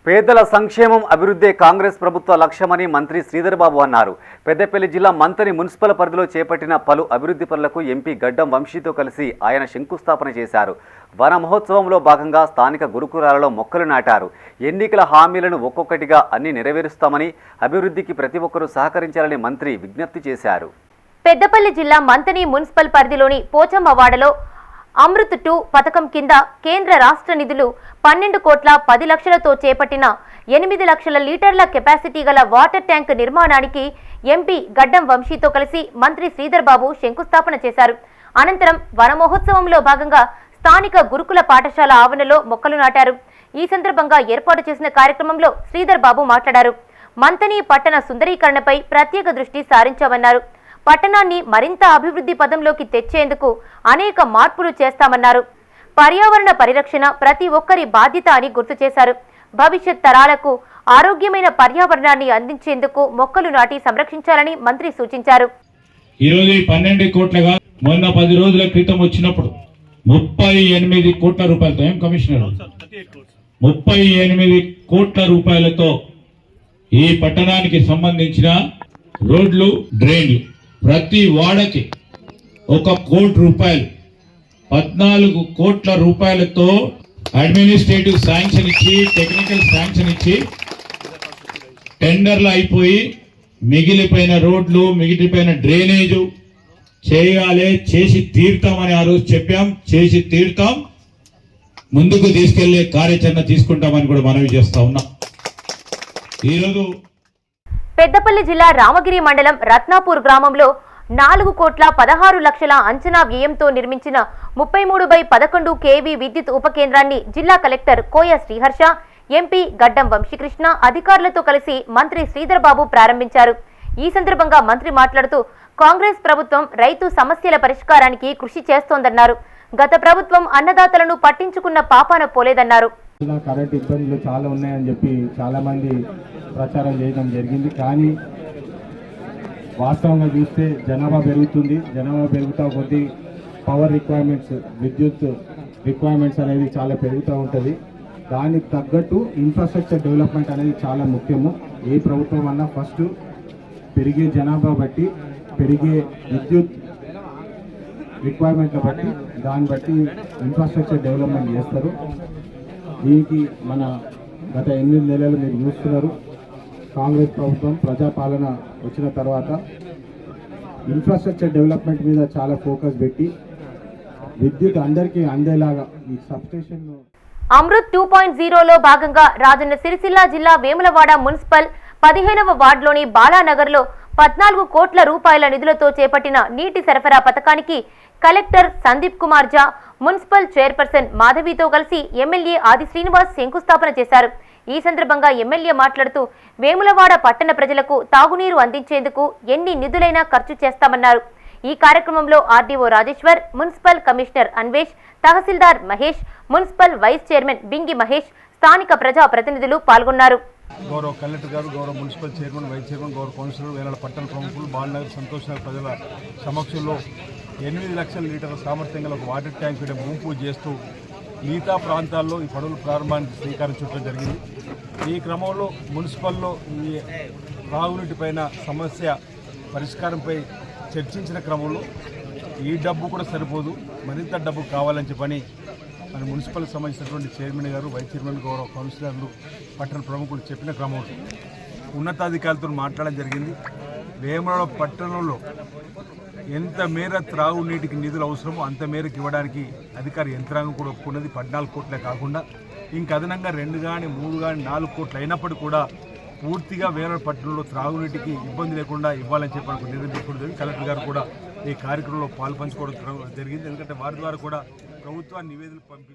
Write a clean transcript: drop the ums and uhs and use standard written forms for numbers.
పేదల సంక్షేమం అభివృద్ధి కాంగ్రెస్ ప్రభుత్వ లక్ష్యమని మంత్రి శ్రీధర్ బాబు అన్నారు. పెద్దపల్లి జిల్లా మంతని మున్సిపల్ పరిధిలో చేపట్టిన పలు అభివృద్ధి పనులకు ఎంపీ గడ్డం వంశీతో కలిసి ఆయన శంకుస్థాపన చేశారు. వన మహోత్సవంలో భాగంగా స్థానిక గురుకులాలలో మొక్కలు నాటారు. ఎన్నికల హామీలను ఒక్కొక్కటిగా అన్ని నెరవేరుస్తామని, అభివృద్ధికి ప్రతి ఒక్కరూ సహకరించాలని మంత్రి విజ్ఞప్తి చేశారు. పెద్దపల్లి జిల్లా మంతని మున్సిపల్ పరిధిలోని పోచమ్మవాడలో అమృత్ 2 పథకం కింద కేంద్ర రాష్ట్ర నిధులు 12 కోట్ల 10 లక్షలతో చేపట్టిన 8 లక్షల లీటర్ల కెపాసిటీ గల వాటర్ ట్యాంక్ నిర్మాణానికి ఎంపీ గడ్డం వంశీతో కలిసి మంత్రి శ్రీధర్ బాబు శంకుస్థాపన చేశారు. అనంతరం వన మహోత్సవంలో భాగంగా స్థానిక గురుకుల పాఠశాల ఆవరణలో మొక్కలు నాటారు. ఈ సందర్భంగా ఏర్పాటు చేసిన కార్యక్రమంలో శ్రీధర్ బాబు మాట్లాడారు. మంతని పట్టణ సుందరీకరణపై ప్రత్యేక దృష్టి సారించామన్నారు. పట్టణాన్ని మరింత అభివృద్ధి పదంలోకి తెచ్చేందుకు అనేక మార్పులు చేస్తామన్నారు. పర్యావరణ పరిరక్షణ ప్రతి ఒక్కరి బాధ్యత అని గుర్తు చేశారు. భవిష్యత్ తరాలకు ఆరోగ్యమైన పర్యావరణాన్ని అందించేందుకు మొక్కలు నాటి సంరక్షించాలని మంత్రి సూచించారు. ఈరోజు 12 కోట్లగా మొన్న 10 రోజుల క్రితం వచ్చినప్పుడు 38 కోట్ల రూపాయలతో ఏం కమిషనర్ 38 కోట్ల రూపాయలతో ఈ పట్టణానికి సంబంధించిన రోడ్లు, డ్రైన్లు ప్రతి వాడకి 1 కోటి రూపాయలు 14 కోట్ల రూపాయలతో అడ్మినిస్ట్రేటివ్ శాంక్షన్ ఇచ్చి, టెక్నికల్ శాంక్షన్ ఇచ్చి టెండర్లు అయిపోయి మిగిలిపోయిన రోడ్లు, మిగిలిపోయిన డ్రైనేజు చేయాలి, చేసి తీరుతామని ఆ రోజు చెప్పాం. చేసి తీరుతాం, ముందుకు తీసుకెళ్లే కార్యాచరణ తీసుకుంటామని కూడా మనవి చేస్తా ఉన్నాం. ఈరోజు పెద్దపల్లి జిల్లా రామగిరి మండలం రత్నాపూర్ గ్రామంలో 4 కోట్ల 16 లక్షల అంచనా వ్యయంతో నిర్మించిన 33/11 kV విద్యుత్ ఉప కేంద్రాన్ని జిల్లా కలెక్టర్ కోయ శ్రీహర్ష, ఎంపీ గడ్డం వంశీకృష్ణ అధికారులతో కలిసి మంత్రి శ్రీధర్ బాబు ప్రారంభించారు. ఈ సందర్భంగా మంత్రి మాట్లాడుతూ కాంగ్రెస్ ప్రభుత్వం రైతు సమస్యల పరిష్కారానికి కృషి చేస్తోందన్నారు. గత ప్రభుత్వం అన్నదాతలను పట్టించుకున్న పాపాన పోలేదన్నారు. కరెంట్ ఇబ్బందులు చాలా ఉన్నాయని చెప్పి చాలా మంది ప్రచారం చేయడం జరిగింది. కానీ వాస్తవంగా చూస్తే జనాభా పెరుగుతుంది. జనాభా పెరుగుతూ కొద్దీ పవర్ రిక్వైర్మెంట్స్, విద్యుత్ రిక్వైర్మెంట్స్ అనేది చాలా పెరుగుతూ ఉంటుంది. దానికి తగ్గట్టు ఇన్ఫ్రాస్ట్రక్చర్ డెవలప్మెంట్ అనేది చాలా ముఖ్యము. ఏ ప్రభుత్వం అన్నా ఫస్ట్ పెరిగే జనాభా బట్టి, పెరిగే విద్యుత్ రిక్వైర్మెంట్ని బట్టి, దాన్ని బట్టి ఇన్ఫ్రాస్ట్రక్చర్ డెవలప్మెంట్ చేస్తారు. దీనికి మన గత 8 నెలలు మీరు చూస్తున్నారు. కాంగ్రెస్ ప్రభుత్వం ప్రజాపాలన వచ్చిన తర్వాత ఇన్ఫ్రాస్ట్రక్చర్ డెవలప్మెంట్ మీద చాలా ఫోకస్ పెట్టి విద్యుత్ అందరికీ అందేలాగా ఈ సబ్స్టేషన్ అమృత్ 2.0లో భాగంగా రాజన్న సిరిసిల్ల జిల్లా వేములవాడ మున్సిపల్ 15వ వార్డులోని బాలానగర్లో 14 కోట్ల రూపాయల నిధులతో చేపట్టిన నీటి సరఫరా పథకానికి కలెక్టర్ సందీప్ కుమార్ జా, మున్సిపల్ చైర్పర్సన్ మాధవితో కలిసి ఎమ్మెల్యే ఆది శ్రీనివాస్ శంకుస్థాపన చేశారు. ఈ సందర్భంగా ఎమ్మెల్యే మాట్లాడుతూ వేములవాడ పట్టణ ప్రజలకు తాగునీరు అందించేందుకు ఎన్ని నిధులైనా ఖర్చు చేస్తామన్నారు. ఈ కార్యక్రమంలో RDO Rajeshwar, municipal commissioner Anvesh, tahsildar Mahesh, municipal vice chairman Bingi Mahesh, స్థానిక ప్రజా ప్రతినిధులు పాల్గొన్నారు. గౌరవ కలెక్టర్ గారు, గౌరవ మున్సిపల్ చైర్మన్, వైస్ చైర్మన్, గౌరవ కౌన్సిలర్, వేలాడ పట్టణ ప్రముఖులు, బాలనగర్, సంతోష్ నగర్ ప్రజల సమక్షంలో 8 లక్షల లీటర్ల సామర్థ్యం గల ఒక వాటర్ ట్యాంక్ భూమి పూజ చేస్తూ మిగతా ప్రాంతాల్లో ఈ పనుల ప్రారంభానికి శ్రీకారం చుట్టడం జరిగింది. ఈ క్రమంలో మున్సిపల్లో ఈ తాగునీటి పైన సమస్య పరిష్కారంపై చర్చించిన క్రమంలో ఈ డబ్బు కూడా సరిపోదు, మరింత డబ్బు కావాలని చెప్పని మన మున్సిపల్ సంబంధించినటువంటి చైర్మన్ గారు, వైస్ చైర్మన్, గౌరవ కౌన్సిలర్లు, పట్టణ ప్రముఖులు చెప్పిన క్రమంలో ఉన్నతాధికారులతో మాట్లాడడం జరిగింది. వేములవాడ పట్టణంలో ఎంత మేర త్రాగునీటికి నిధులు అవసరమో అంత మేరకు ఇవ్వడానికి అధికార యంత్రాంగం కూడా ఒప్పుకున్నది. 14 కోట్లే కాకుండా ఇంక అదనంగా 2 కానీ 3 కానీ 4 కోట్లు అయినప్పటికీ కూడా పూర్తిగా వేములవాడ పట్టణంలో త్రాగునీటికి ఇబ్బంది లేకుండా ఇవ్వాలని చెప్పి నిర్ణయం తీసుకోవడం. కలెక్టర్ గారు కూడా ఈ కార్యక్రమంలో పాల్పంచుకోవడం జరిగింది. ఎందుకంటే వారి ద్వారా కూడా ప్రభుత్వాన్ని నివేదికలు పంపి